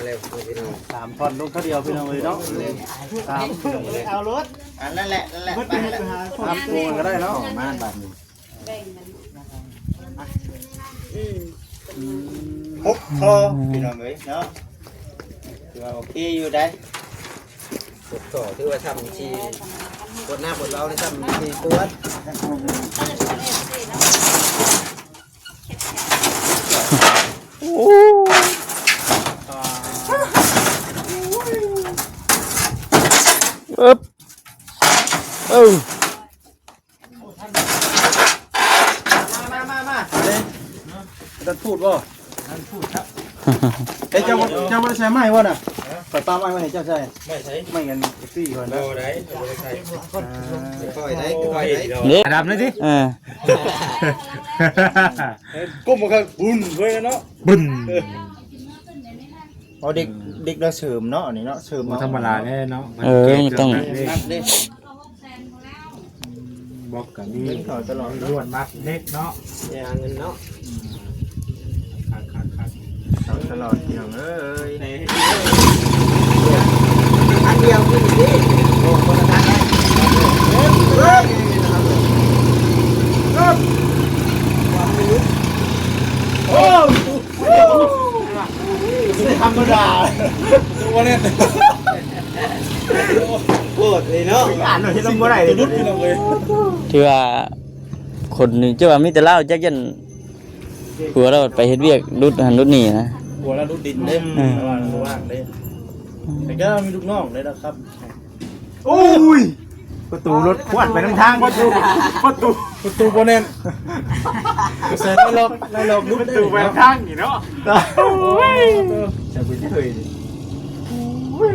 แล้วพี่น้อง3ท่อนลงเท่าเดียวพี่น้องเลยเนาะเอารถอันนั่นแหละไปแล้ว3ตัวก็ได้เนาะมาบาทนึงแบ่งมันฮกคอพี่น้องเอ้ยเนาะถือว่าโอเคอยู่ได้กดต่อถือว่าทำชีกดหน้ากดเราได้ทำชีปวดอึ๊บมาจะพูดบ่พูดครับเฮ้ยเจ้าไม่ใช่ไม้วะน่ะไปปลาไม้มาให้เจ้าใช่ไม่ใช่ไม่กันซี่คนนะได้ใช่ค่อยได้นี่ดับเลยสิก้มมาครับบุญเว้ยเนาะบุญเอาเด็กเราเสริมเนาะนี่เนาะเสริมธรรมดาแน่เนาะต้องบอกกับนี่ ถอยตลอด ล้วนมัดเล็กเนาะ อย่าเงินเนาะขาดตลอดอย่างเอ้ยอันเดียวขึ้นดิโอ้คนละทางโอ้ธรรมดาตัวนี้โคตรเลยเนาะอ่านหน่อยที่เราไม่ได้เลยนุ๊ดพี่น้องเลยที่ว่าคนนึงจะว่ามีแต่เล่าจักยันหัวเราไปเฮ็ดเวียกรุดหันรุดนี่นะหัวเรารุดดินเด้ว่างเด้แต่ก็มีลูกน้องเลยนะครับโอ้ยประตูรถควันไปทางประตูโบเนนก็ใส่ได้ลอกลุกประตูไปทางนี่เนาะจะไปที่เคย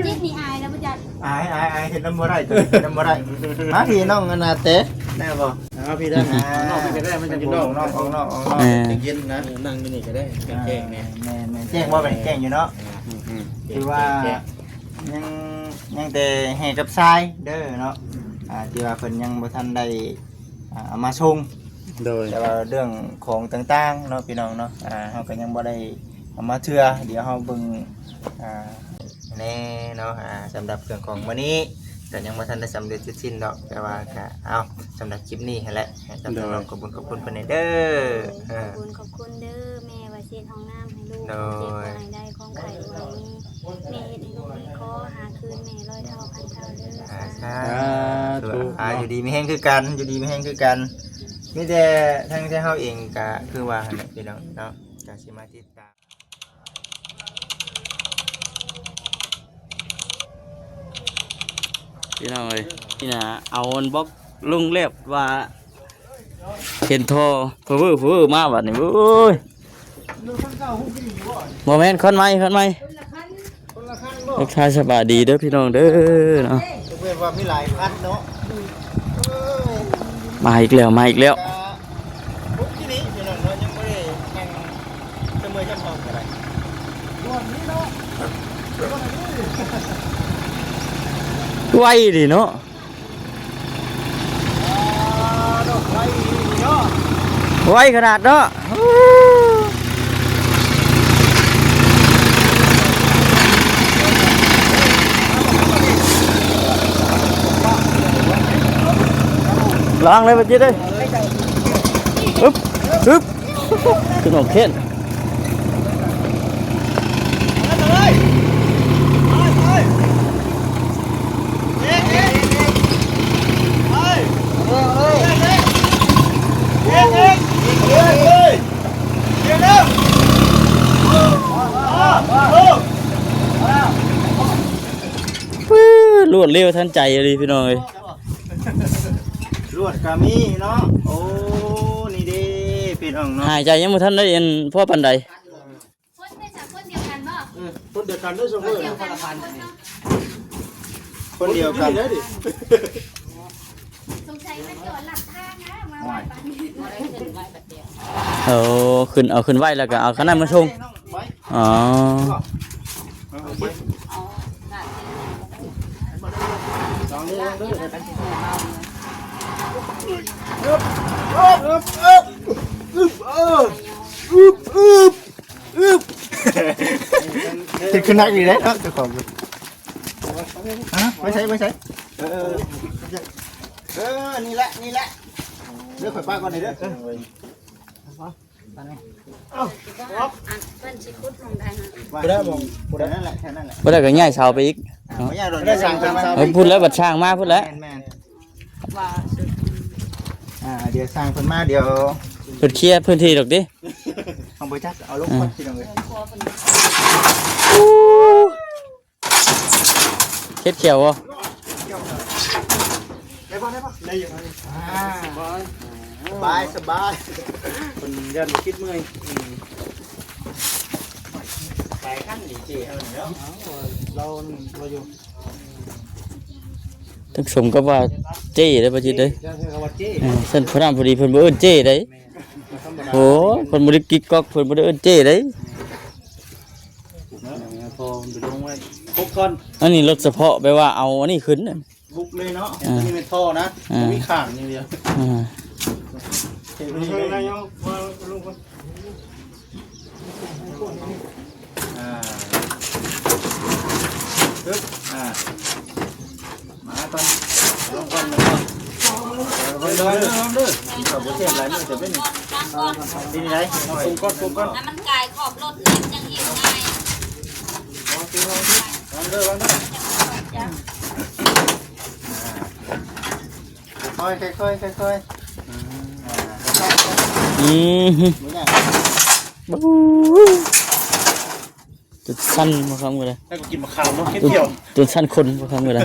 จิ๊บมีอายแล้วมันจะอายเห็นน้ำบ่ได้น้ำบ่ได้มาพี่น้องอนาเต้แน่บ่พี่ได้น้องก็ได้มันจะอยู่นอกเย็นนะนั่งอยู่นี่ก็ได้แจ้งแน่แจ้งว่าเป็นแจ้งอยู่เนาะคือว่ายังแต่แห่กับทรายเด้อเนาะที่ว่าเพิ่นยังบ่ทันได้เอามาส่งโดยแต่ว่าเรื่องของต่างๆเนาะพี่น้องเนาะเฮาก็ยังบ่ได้เอามาเทื่อเดี๋ยวเฮาเบิ่งแน่เนาะสำหรับเรื่องของมื้อนี้ก็ยังบ่ทันได้สำเร็จเสร็จสิ้นดอกแต่ว่าก็เอาสำหรับคลิปนี้หั่นแหละจำต้องขอบคุณเพิ่นเด้อขอบคุณเด้อแม่ว่าเช็ดห้องน้ำให้ลูกเจ็บให้ได้ของไข่วันนี้แม่เฮ็ดให้ลูกขอหาคืนแม่ร้อยเท่าพันเท่าเด้ออยู่ดีมีแห้งคือกันอยู่ดีมีแห้งคือกันมีแต่ทั้งเฮาเองก็คือว่าหั่นแหละพี่น้องเนาะก็สิมาติดตามพี่น้องเอ้ยนี่นะเอาอันบล็อกลุงเล็บว่าเห็นทอเพื่อมาบัดนี้โอ้ยโมเมนต์คนใหม่ลูกชายสบายดีเด้อพี่น้องเด้อเนาะว่ามีหลายคันเนาะมาอีกแล้วปุ๊บที่นี้พี่น้องเนาะยังบ่ได้แข่งเสมอจำต้องกันได้วันนี้เนาะไวดิเนาะไวขนาดเนาะลองเลยมาจีได้อึ๊บขึ้นออกเข็นรวดเร็วทันใจเลยพี่น้องเลยรวดกามีเนาะโอ้นี่ดิพี่น้องเนาะหายใจยังไม่ทันได้เอ็นพ่อปันใดคนไม่จากคนเดียวกันบ่คนเดียวกันด้วยสมมติคนเดียวกันสงสัยมันจอดหลักทางนะมาไหว้ปันขึ้นไหวแล้วก็เอาขนาดมาชงอ๋อ จะขึ้นนักอีกแล้วเจ้าของฮะไม่ใช่นี่แหละเดี๋ยวข่อยป้าก่อนเด้อ อันเพิ่นสิขุดลงได้ฮะ บ่ได้บ่บ่ได้นั่นแหละแค่นั้นแหละ บ่ได้ก็ย้ายเสาไปอีก ไม่ยากหรอกได้สั่งทำ เอ้ยพูดแล้วบัดช่างมาพูดแล้ว แม่น ว่าสุด เดี๋ยวสั่งเพิ่นมาเดี๋ยว เพิ่นเคลียร์พื้นที่ดอกดิ เอาบ่จักเอาลงก่อนพี่น้องเอ้ย ครัวเพิ่น เฮ็ดเขียวบ่ ได้อยู่สบายคนยันคิดเมื่อยไปขั้นดีเจเอาเนาะเราอยู่ ทั้งสมกับว่าเจ้ได้บ่จิเด้ เรื่องคำว่าเจ เส้นพระรามพอดีเพิ่นบ่เอิ้นเจ้ได้โอ้เพิ่นบ่ได้กิ๊กก๊อกเพิ่นบ่ได้เอิ้นเจ้ได้ พอมันไปลงไว้พกก่อน อันนี้รถเฉพาะแปลว่าเอาอันนี้ขึ้นน่ะ บุกเลยเนาะนี่เป็นท่อนะมีข่างอย่างเดียว อ่า เทนี่เลยนะยังมาลงก่อนปึ๊บมาตอนลงก่อนลงด้วยขับรถเทียบไรมันจะเป็น กลางก่อน ดีนี่ไรปรุงก่อน น้ำมันกายขอบรถนิดยังอิ่มง่าย ลองด้วยค่อยอืม ไม่ยาก จุดสั้นบ่คำก็ได้ ให้กูกินมะขามเนาะแค่เดียว จุดสั้นคนบ่คำก็ได้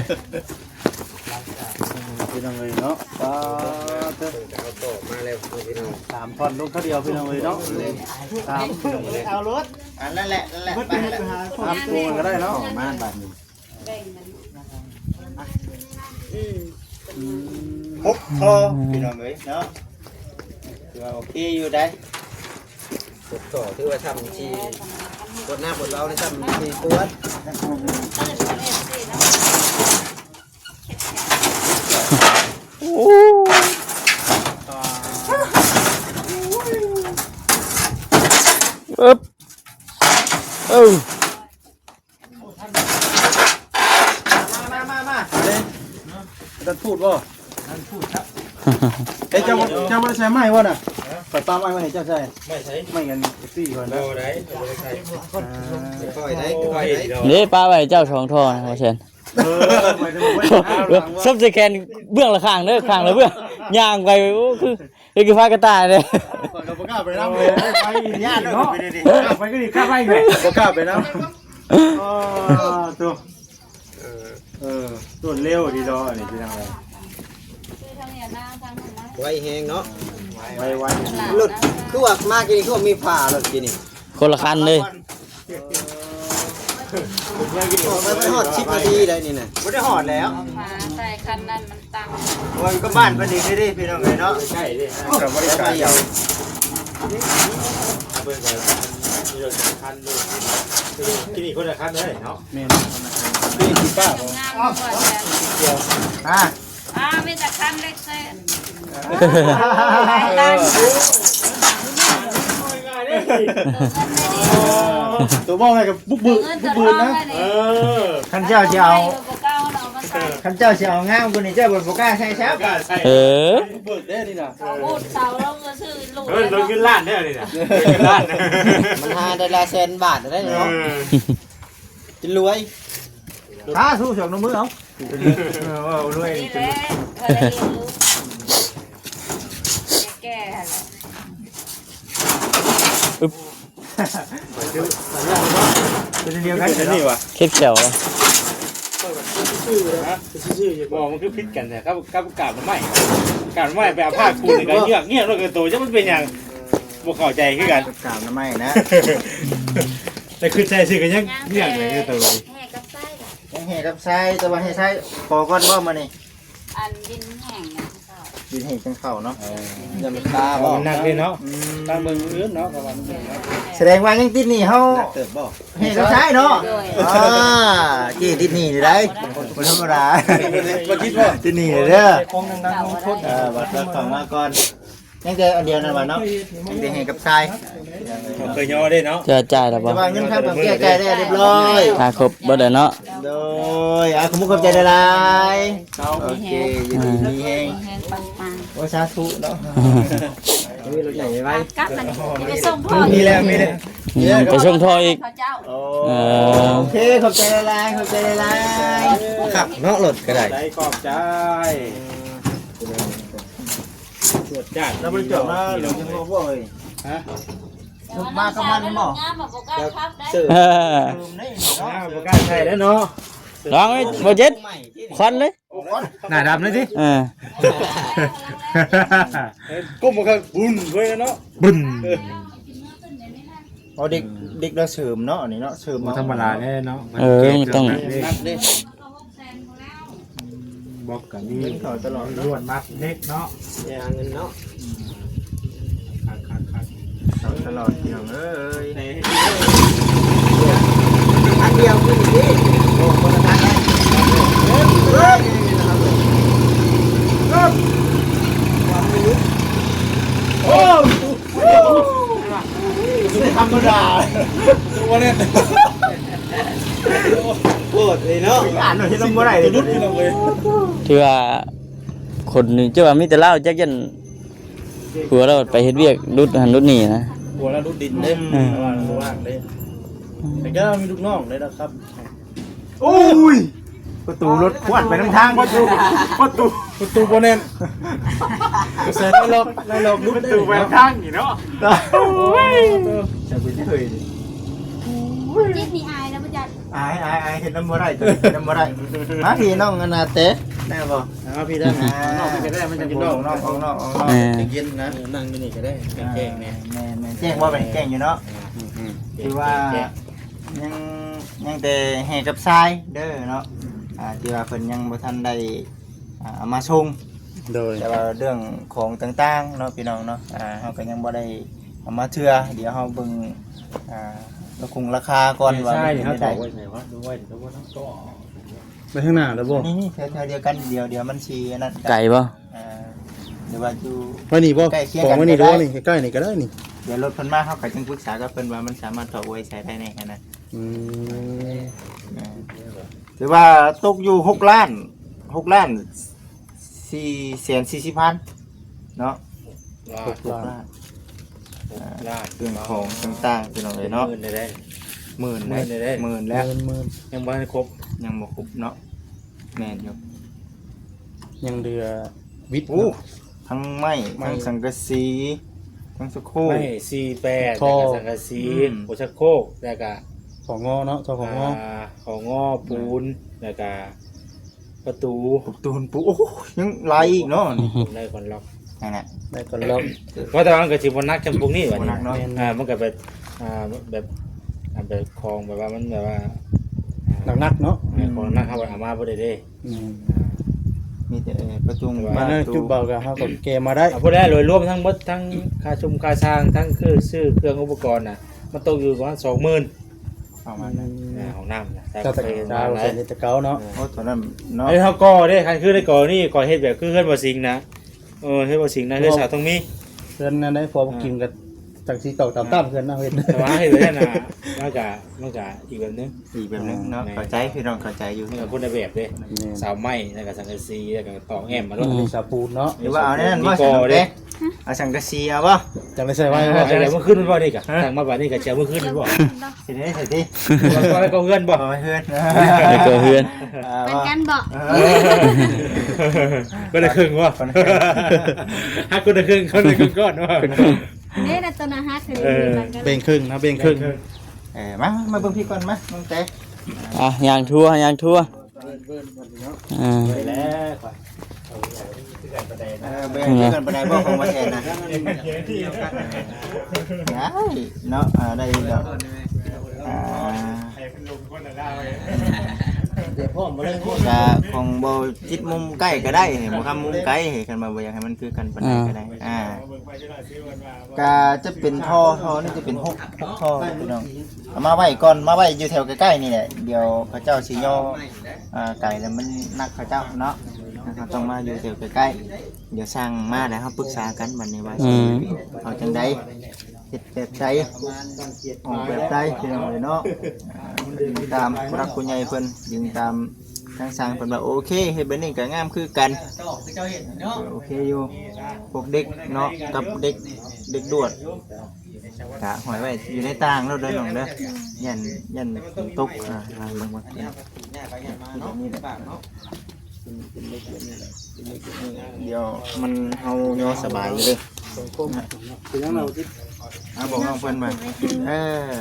พี่น้องเลยเนาะมาเร็วพี่น้อง3 ท่อนลงเท่าเดียวพี่น้องเลยเนาะ3เอารถนั่นแหละไปหา3 ตัวก็ได้เนาะมาบาทนึง แบ่งมัน หกทอพี่น้องเอ้ยเนาะถือว่าโอเคอยู่ได้หกทอถือว่าทำชีปวดหน้าปวดเราได้ทำชีปวด อึ๊บมาท่านพูดว่าเฮ้ยเจ้าไม่ใช่ไม้วะน่ะปล่อยปลาไม้มาให้เจ้าใช่ไม่ใช่ไม่กันซี่ก่อนนะ ได้ค่อยได้ค่อยได้ นี่ป้าไว้เจ้าสองท่อนะว่าเช่นซับสแกนเบื้องละข้างเด้อข้างละเบื้องย่างไปโอ้คือพากระต่ายเลย เราประกาศไปน้ำเลยไปญาติเนาะไปก็ดีกล้าไปไงประกาศไปน้ำตัวตัวเร็วดีดอนี่เป็นอะไร ไวแหงเนาะ ไว รถคือว่ามากกินคือว่ามีผ่ารถกินนี่ คนละคันเลย ไม่หอด10 นาทีได้นี่น่ะ ไม่ได้หอดแล้ว มาใส่คันนั้นมันตัง วันก็บ้านพอดีได้พี่น้องเลยเนาะใช่ดิกับบริการเดียวที่นี่คนละคันเลยเนาะนี่กี่ป้า งามกว่าแต่ ไม่แต่คันเล็กเส้นตัวบ้าไงกับบุกบืนนะขันเจ้าจะเอาขันเจ้าจะเอาง่ามคนนี้เจ้าบนโฟกัสใช่ใช่ป่ะ เบิกได้นี่น่ะ พูดเสาแล้วก็ซื้อลูก ลงขึ้นล้านได้เลยนะขึ้นล้าน มันหาได้ละแสนบาทได้เนาะจะรวย ถ้าสู้สองน้ำมือเอารวย นี่แหละก็ได้รู้แก่แหละ เป็นเดียวกันนี่วะ เค็ดเขียว ชื่อบอกมันคือพิษกันเนี่ยกับกาบมันไม่กาบมันไม่ไปเอาผ้าคูนี่กันเงี้ยแล้วก็ตัวจะมันเป็นอย่างบวกเข้าใจขึ้นกัน สามน้ำไม่นะ แต่คือใจซื่อกันยังเงี้ยเลยคือตัว แห่กับไส้ ยังเห็ดกับไส้แต่ว่าให้ไส้พอก้อนว่ามานี่ อันดินแห้งนะ ดินเห็ดจังเข่าเนาะ อย่ามันตาบ่ มันหนักเลยเนาะตามเมืองอื่นเนาะประมาณ แสดงว่ายังติดหนีเขา เติบบ่ เห็ดกับไส้เนาะกี่ติดหนีได้คนธรรมดา บ่คิดว่า ติดหนีเด้อบัดเราเข้ามาก่อน ยังแต่อันเดียวนั่นว่าเนาะยังแต่ให้กับทราย เคยย่อได้เนาะ จะจ่ายแล้วบ่ แต่ว่าเงินทางกับแก้ใจได้เรียบร้อย ถ้าครบบ่ได้เนาะ โดยขอบคุณใจหลายๆโอเคยินดีมีแฮง แห้งปัง โอ้สาธุเนาะมีรถใหญ่ไว้ ๆกลับมันไปส่งพ่อ มีแล้วมีแล้ว ไปส่งทออีก เขาเจ้า โอเคขอบใจหลายๆขอบใจหลายๆครับเนาะรถก็ได้ ใจขอบใจตรวจจัด แล้วบริจาคมาหลวงจังหวัดบ่อยฮะมากับมันบ่ งามแบบกล้าครับได้ ซื้อ เออ นี่เนาะ บ่กล้าใช่แล้วเนาะ ลองไว้บ่เจ็ดควันเลย หน้าดำเลยสิ เออ ก้มมาครับบุญเว้ยเนาะบุญ เอาเด็กเด็กเราเสริมเนาะนี่เนาะเสริม ธรรมดาเนี่ยเนาะ เออมันต้อง นับดิ บอกกันนี่ เงินเขาตลอด ล้วนมัดเล็กเนาะ เนี่ยเงินเนาะ คัก เขาตลอดพี่น้องเอ้ยอันเดียวคือนี่โอ้คนละทางได้โอ้ธรรมดา วันนี้ โคตรเลยเนาะอ่านหน่อยที่ต้องบ่ได้เลย รุดที่เราเลย ถือว่าคนหนึงจะว่ามีแต่เล่าจักยันผัวเราไปเฮ็ดเวียกรุดหันรุดนี่นะ หัวแล้วรุดดินเด้ว่างเด้แต่ก็มีลูกน้องเลยนะครับโอ้ยประตูรถขวดไปทั้งทางประตูโบเนนเสร็จแล้วลบประตูไปทางนี่เนาะจะไปที่เคย จิ๊บมีอายแล้วประจัด อายเห็นน้ำบ่ได้น้ำบ่ได้มาพี่น้องอนาเต้แน่บ่พี่ได้น้องก็ได้มันจะน้องเย็นนะนั่งนี่ก็ได้แจ้งเนี่ยแจ้งว่าเป็นแจ้งอยู่เนาะที่ว่ายังแต่แห่กับทรายเด้อเนาะที่ว่าเพิ่นยังบ่ทันได้เอามาส่ง โดย แต่ว่าเรื่องของต่างๆเนาะพี่น้องเนาะเฮาก็ยังบ่ได้เอามาเทื่อเดี๋ยวเฮาเบิ่งราคาก่อนว่า ใช่ มัน เขา เป็น ต ได้ อกไว้ไหนวะดูไว้เดี๋ยวว่าต้องต่อไปข้างหน้าแล้วบ่ นี่แถวๆเดียวกันเดี๋ยวมันสิอันนั้น ไก่บ่ เดี๋ยวว่าอยู่ ว่านี่บ่ ใกล้เคียง ข กั อน งว่านี่ดูนี่ใกล้ๆนี่ก็ได้นี่ เดี๋ยวรถเพิ่นมาเฮาก็จึงปรึกษากับเพิ่นว่ามันสามารถต่อไว้ใช้ได้แน่นะ ถือว่าตกอยู่6 ล้าน440,000เนาะ6 ล้านเรื่องของต่างๆพี่น้องเอ้ยเนาะหมื่นแล้ว ยังบ่ได้ครบ ยังบ่ครบเนาะแม่นอยู่ ยังเดือวิทย์ ทั้งไม้ทั้งสังกะสีทั้งสะโครก ไม่48แล้วก็สังกะสีโอชักโครกแล้วก็ ของงอเนาะเจ้าของงอ ของงอปูนแล้วก็ประตู ตูนปูโอ้ยังหลายอีกเนาะนี่ ได้ก่อนล็อก นั่นแหละ ได้ก่อนเรา เพราะแต่ว่ามันก็สิบ่นักจำพวกนี้ว่า บ่นักเนาะ มันก็แบบแบบคลองแบบว่ามันแบบว่า หนักๆเนาะ ของนักเขาเอามาบ่ได้เด้ มีแต่ประตู มาเนจุบเบากับเฮากับเกมมาได้ พูดได้โดยรวมทั้งหมดทั้งค่าชุมค่าสร้างทั้งคือซื้อเครื่องอุปกรณ์น่ะมันตกอยู่ประมาณ 20,000 ประมาณนั้น ของน้ำนะ เจ้าตะเจ้าเสร็จตะเกาเนาะ โอ้ตอนนั้นเนาะ ไอ้เฮาก่อเด้คันคือได้ก่อนี่ก่อเฮ็ดแบบคือเฮือนบ่สิงนะเฮ็ดบ่สิงนะเฮือนสาวตรงนี้ เพื่อนนั้นได้พอกินกับจังสีตอกตามๆเพื่อนนะเฮ็ด แต่ว่าเฮ็ดได้น่ะมันก็อีกแบบนึง อีกแบบนึงเนาะเข้าใจพี่น้องเข้าใจอยู่ มันก็คนละแบบเด้สาวไม้แล้วก็สังกะสีแล้วก็ตอกแอมมาลง มีสาปูนเนาะ หรือว่าเอาแน่นว่าสังกะสีเอาสังกะสีเอาบ่ จังได้ใส่ไว้ ว่า ว่า จะได้เมื่อคืนมันบ่นี่กะสั่งมาบัดนี้ก็เจ้าเมื่อคืนมันบ่ สิได้ใส่ติ ว่าก็เฮือนบ่ เอาไว้เพื่อน แล้วก็เฮือน เป็นกันบอก ก็ได้ครึ่งบ่ฮักคนละครึ่งคนละครึ่งก้อนบ่ เนี่ยนะตัวนะฮะคือมันกัน เบ่งครึ่งนะเบ่งครึ่ง มาเบิ่งพี่ก่อนมามึงแต่ ยางทั่วไปแล้ว แบ่งพี่ก่อนบ่ได้บ่ของมาแทนนะได้เนาะได้ดอกเดี๋ยวพ่อมาเล่น ก็ของบ่จิตมุมใกล้ก็ได้บ่ทำมุมไกลกันมาบ่อยากให้มันคือกันปานใดก็ได้ก็จะเป็นท่อนี่จะเป็น6ท่อพี่น้องเอามาไว้ก่อนมาไว้อยู่แถวใกล้ๆนี่แหละเดี๋ยวพระเจ้าสิย่อไก่แล้วมันนักพระเจ้าเนาะ เขาต้องมาอยู่แถวใกล้ๆเดี๋ยวสร้างมาแล้วเขาปรึกษากันบัดนี้ว่าเอาจังไดเฮ็ดแบบใดออกแบบใดพี่น้องเนาะดึงตามผู้รักผู้ใหญ่เพิ่นดึงตามทางสร้างเพิ่นว่าโอเคเฮ็ดแบบนี้ก็งามคือกันโอเคอยู่พวกเด็กเนาะกับเด็กดวดกะหอยไว้อยู่ในต่างแล้วเด้อน้องเด้อยันตกบางๆเดี๋ยวมันเฮาย่อสบายอยู่เด้อบอกน้องเพิ่นว่า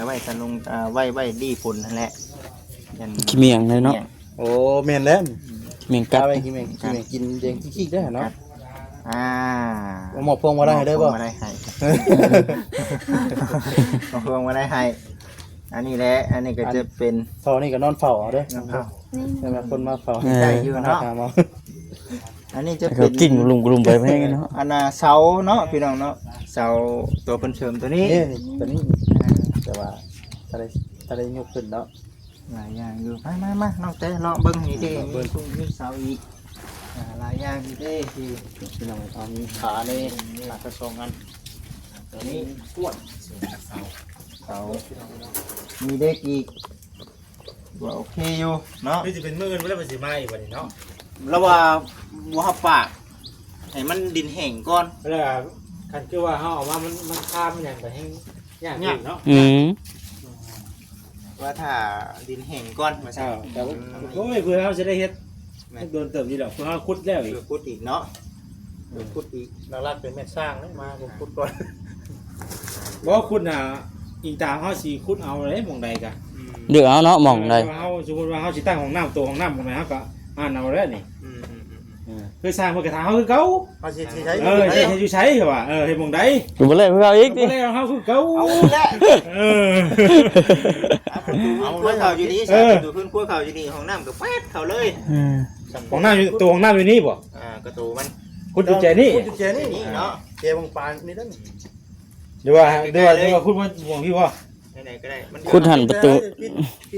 ไว้ตะลงไว้ดีฝุ่นนั่นแหละยัน ขี้เมียงเลยเนาะ โอ้แม่นแล้ว เมียงกัด ไปกินแม่งกินเองขี้ได้เนาะ หมอกพวงมาได้เด้อบ่มาได้ให้หมอกพวงมาได้ให้อันนี้แหละอันนี้ก็จะเป็น เฝ้านี่ก็นอนเฝ้าเอาเด้อ นี่ ใช่ไหมคนมาเฝ้า ได้อยู่เนาะอันนี้จะ เขา เป็น กิ้งกลุ่มไปแม่งเนาะ อันน่ะเสาเนาะพี่น้องเนาะเสาตัวเป็นเสริมตัวนี้ นี่ตัวนี้แต่ว่าถ้าได้ยกขึ้นแล้ว หลายอย่างอยู่มาน้องเต้ลองเบิ่งนี่เด้มีเสาอีกหลายอย่างนี่เด้ที่ พี่น้องเอามีขาในหลักกระทรวงกัน ตัวนี้ขวดเสามีเด็กอีกว่าโอเคอยู่เนาะ นี่จะเป็นมื้ออื่นบ่ได้เป็นสิมาอีกบัดนี้เนาะ แล้วว่าวัวปากให้มันดินแห้งก่อน แล้วคันคือว่าเฮาเอามามันข้ามมันหยังไปให้ยากอยู่เนาะ ว่าถ้าดินแห้งก่อนมา ใช่แต่ว่าโอ้ยเพื่อเฮาจะได้เฮ็ดโดนเติมอยู่ดอกเพื่อเฮาขุดแล้วอีก เพื่อพุดอีกเนาะเพื่อพุดอีก เราลัดเป็นแม่สร้างเลยมาผมพูดก่อน บ่ขุดน่ะอิงตามเฮาสิขุดเอาเลยหม่องใดกะ เดี๋ยวเอาเนาะหม่องใด เฮาสมมุติว่าเฮาสิตั้งห้องน้ำตัวห้องน้ำหม่องไหนเฮาก็อ่านเอาแล้วนี่คือสร้างเพิ่นก็ถามเฮาคือเก่า มาสิใช้ เฮ็ดอยู่ใช้เหรอวะเฮ็ดหม่องใด อยู่บ่เลยเพื่อเอาอีก บ่ ดิ ได้เฮาคือเก่า เอาละ เออ เอาครัวเข่าอยู่นี่ใช่ดูพื้นครัวเข่าอยู่นี่ห้องน้ำกับแป๊ดเข่าเลย ห้องน้ำอยู่ตัวห้องน้ำอยู่นี่บ่ กระตูมัน ขุดอยู่ใจนี่ พูดเจนี่ นี่เนาะ เจบงปานนี่นั่น เดี๋ยวว่าขุดมาห่วงพี่บ่ ไหนๆก็ได้มัน คุณหันประตู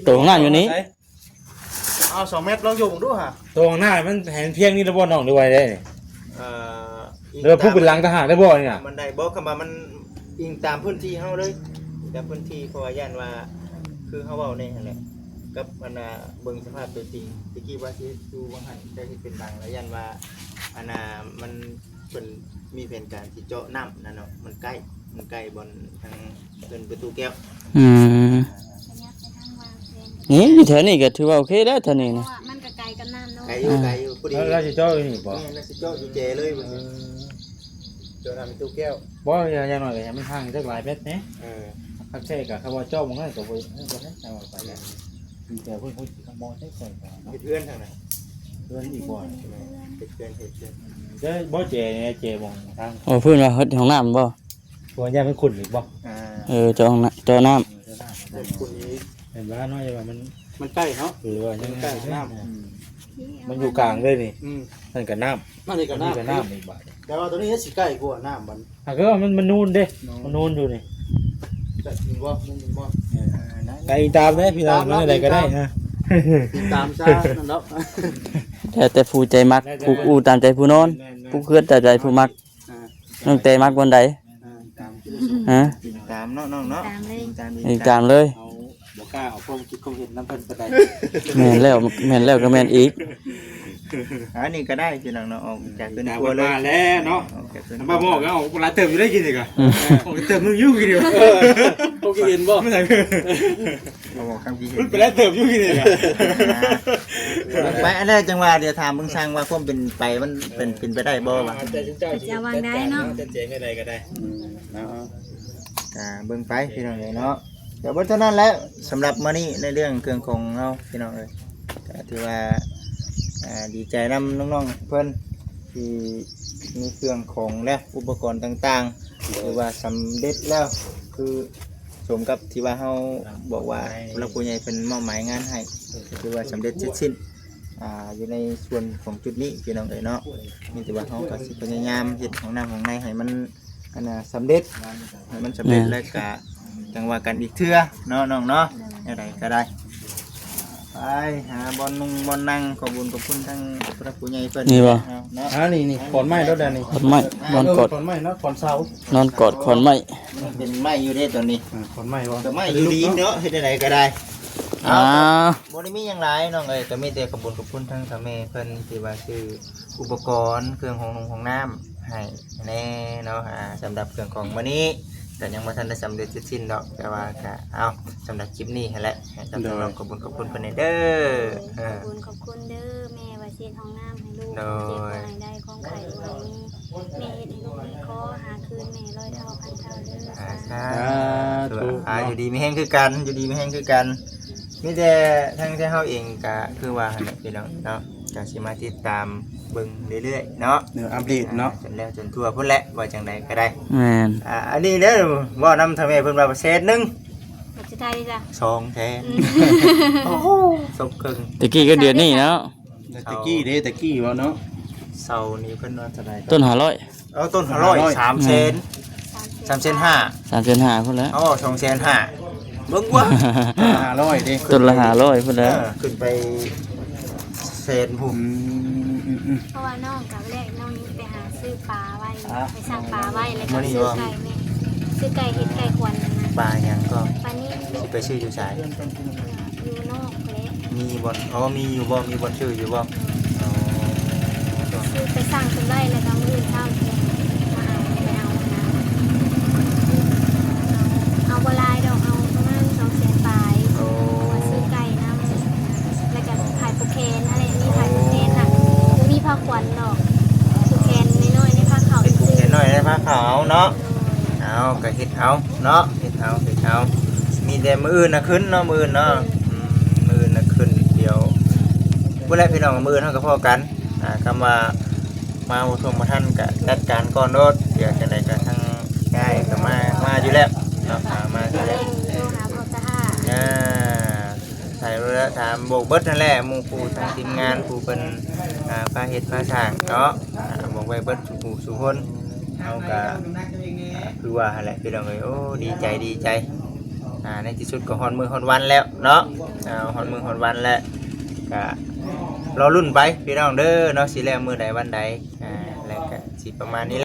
ตัวของหน้าอยู่นี้ เอา2 เมตรลองอยู่ผมดูฮะ ตัวห้องน้ำมันแหนเพียงนี่แล้วบ่น้องหรือว่าได้นี่ อิง หรือว่าผู้เป็นหลังทหารได้บ่นี่น่ะ มันได้บอกคำว่ามันอิงตามพื้นที่เฮาเลยตามพื้นที่เพราะว่าย่านว่าคือเฮาเว้าในนั่นแหละกับอันน่ะเบิ่งสภาพตัวจริงตะกี้ว่าสิดูว่าหันได้ที่เป็นดังแล้วย่านว่าอันน่ะมันเพิ่นมีแผนการสิเจาะน้ำนั่นเนาะมันใกล้บนทางเพิ่นประตูแก้ว นี่อยู่แถวนี้ก็ถือว่าโอเคแล้วแถวนี้ เพ นะ ราะว่ามันก็ไกลกันน้ำเนาะ ไกลอยู่พอดี แล้วสิเจ้าอยู่นี่บ่ แม่น่าสิเจาะอยู่เจเลยบ่สิ เจอน้ำเป็นตู้แก้ว บ่อย่างน้อยก็ให้มันห่างจักหลายเมตรแหน่คักแท้ก็คำว่าเจ้าบ่งั้นก็บ่ได้เอาไปแล้วมีแต่เพิ่นสิมองใช้ใส่ก่อนเนาะ เฮ็ดเพื่อนทางนั้น เพิ่นอีกบ่ เฮ็ดเพื่อน เด้บ่เจเนี่ยเจบ่ทาง โอ้เพิ่นว่าเฮ็ดห้องน้ำบ่ ตัวใหญ่มันขุ่นอีกบ่ เจ้าห้องน้ำเจ้าน้ คุณนี้ เห็นว่าน้อยว่ามัน มันใกล้เนาะ หรือว่ายังไง น้ มันอยู่กลางเลยนี่ ำ นั่นก็น้ำ มันนี่ก็ นี่ก็ น้ำ น้ำอีกบาด แต่ว่าตัวนี้สิใกล้กว่าน้ำมัน ถ้าก็มันนูนเด้มันนูนอยู่นี่ แต่มึงว่า ไก่ตามได้พี่น้องอะไรก็ได้ฮะ ติดตามซะนั่นเนาะ ำแต่ผู้ใจมักผู้อู้ตามใจผู้นอนผู้เคลื่อนตามใจผู้มักน้องเตมักวันใด ตาม ฮะ ตามเนาะน้องเนาะ ตามเลย ตาม อีกตามเลย เอาบ่กล้าเอาความคิดความเห็นน้ำเพิ่นไปได้ แม่นแล้วก็แม่นอีก อันนี้ก็ได้พี่น้องเนาะออกจากเป็น ตาม ครัวเลย มาแล้วเนาะ ออกจากเป็น มาบอกแล้วเวลาเติมอยู่ได้กินอีกอ่ะโอ้ยเติมมึงยุ่งกินอยู่ พวกเห็นบ่ ไม่ใช่ เอาบอกคำที่เห็ มัน น ไปแล้วเติมยุ่งกินอีกอ่ะ ไปอันแรกจังหวะเดี๋ยวถามมึงสร้างว่าความเป็นไปมันเป็นไปได้บ่วะ จะวางได้เนาะ จะเจ๊ไม่ได้ก็ได้ เบิ่งไปพี่น้องเลยเนาะเดี๋ยวบนเท่านั้นแล้วสำหรับมื้อนี้ในเรื่องเครื่องของเราพี่น้องเอ้ยก็ถือว่าดีใจนำน้องๆเพิ่นที่มีเครื่องของและอุปกรณ์ต่างๆหรือว่าสำเร็จแล้วคือสมกับที่ว่าเฮาบอกว่าผู้หลักผู้ใหญ่เป็นมอบหมายงานให้ก็คือว่าสำเร็จเสร็จสิ้นอยู่ในส่วนของจุดนี้พี่น้องเอ้ยเนาะมีแต่ว่าเฮาก็สิพยายามเฮ็ดของน้ำของในให้มันสำเร็จให้มันสำเร็จแล้วก็จังว่ากันอีกเทื่อเนาะน้องเนาะอะไรก็ได้ ไปหาบอลนั่งขอบคุณทั้งพระผู้ใหญ่เพิ่น นี่บ่ เอาเนาะ นี่ขอนไม้แล้วด้านนี้ ขอนไม้นอนกอด ขอนไม้เนาะขอนเสาน อนกอดขอนไม้ เป็นไม้อยู่เด้ตอนนี้ ขอนไม้บ่ ก็ไม้อยู่ดีเนาะเฮ็ดได้ก็ได้ อ่า บ่ได้มีหยังหลายน้องเอ้ยก็มีแต่ขอบคุณทั้งสามีเพิ่นที่ว่าซื้ออุปกรณ์เครื่องของน้ำให้แน่เนาะสำหรับเครื่องของมื้อนี้แต่ยังบ่ทันได้สำเร็จเสร็จสิ้นดอกแต่ว่าก็เอาสำหรับคลิปนี้หั่นแหละให้กับน้องขอบคุณเพิ่นเด้อ ขอบคุณเด้อแม่ว่าเช็ดห้องน้ำให้ลูกเจ็บไว้ได้ของไข่ไว้แม่เฮ็ดให้ลูกให้ขอหาคืนแม่ร้อยเท่าพันเท่าเด้อ อยู่ดีไม่แห้งคือกันอยู่ดีไม่แห้งคือกันมีแต่ทั้งที่เฮาเองก็คือว่าหั่นแหละพี่น้องเนาะก็สิมาติดตามเบิ่งเรื่อยๆเนาะ เดี๋ยวอัปเดตเนาะ จนแล้วจนทั่วพุ่นแหละว่าจังไดก็ได้ แม่น อันนี้เด้อว่านำทำให้เพิ่นว่าเศษนึง ปัจจุบันจ้ะ 2แท้โอ้โหสมครึ่ง ตะกี้ก็เดือนนี้เนาะ ตะกี้ว่าเนาะ เสานี่เพิ่นว่าเท่าใด ต้น500 เอาต้น500 3เซน3เซน5 3เดือน5พุ่นแล้ว อ๋อ2เซน5เบิ่งว่า 500ดิ ต้นละ500พุ่นแล้ว ขึ้นไปเซนพุ่ม เพราะว่าน้องกับแรกน้องไปหาซื้อปลาไว้ไปสั่งปลาไว้แล้วก็ซื้อไก่แม่ซื้อไก่เห็ดไก่ควันนะ ปลาหยังก็ ปลานี่ สิไปชื่ออยู่สาย อยู่นอกเละ มีบ่อนมีอยู่บ่มีบ่อนชื่ออยู่บ่อ๋อ ซื้อไปสั่งคนได้แล้วก็มือเช้าเนี่ยมาเอาไปเอานะเอาบลายดอกเอาประมาณ200,000ปลาย โอ้ มาซื้อไก่น้ำแล้วก็ขายปูเคนอะไรมีขายปูเคนนะมีผ้าขวัญดอกปูเคนน้อยๆในผ้าขาว เป็นผู้ ซื้อ เขียนหน่อยได้ผ้าขาวเนาะเอาก็เฮ็ดเอาเนาะเฮ็ดเอามีแต่มื้ออื่นน่ะขึ้นเนาะมื้ออื่นเนาะมื้ออื่นน่ะขึ้นเดี๋ยวบ่แล้วพี่น้องมื้ออื่นเฮาก็พอกันคำว่ามาบ่ทวงบ่ทันก็จัดการก่อนโดดเดี๋ยวจังได๋ก็ทางง่ายก็มาอยู่แล้วเนาะมาอยู่แล้ว โทรหาพ่อสหา ใส่แล้วถามโบกเบิดนั่นแหละหมู่ผู้ทางทีมงานผู้เป็นพาเฮ็ดพาสร้างเนาะบอกไว้เบิดสู่ผู้สู่คนเอาก็คือว่าหั่นแหละพี่น้องเอ้ยโอ้ดีใจในที่สุดก็ฮอดมื้อฮอดวันแล้วเนาะฮอดมื้อฮอดวันแล้วก็รอรุ่นไปพี่น้องเด้อเนาะสิแล้วมื้อใดวันใดแล้วก็สิประมาณนี้แหละ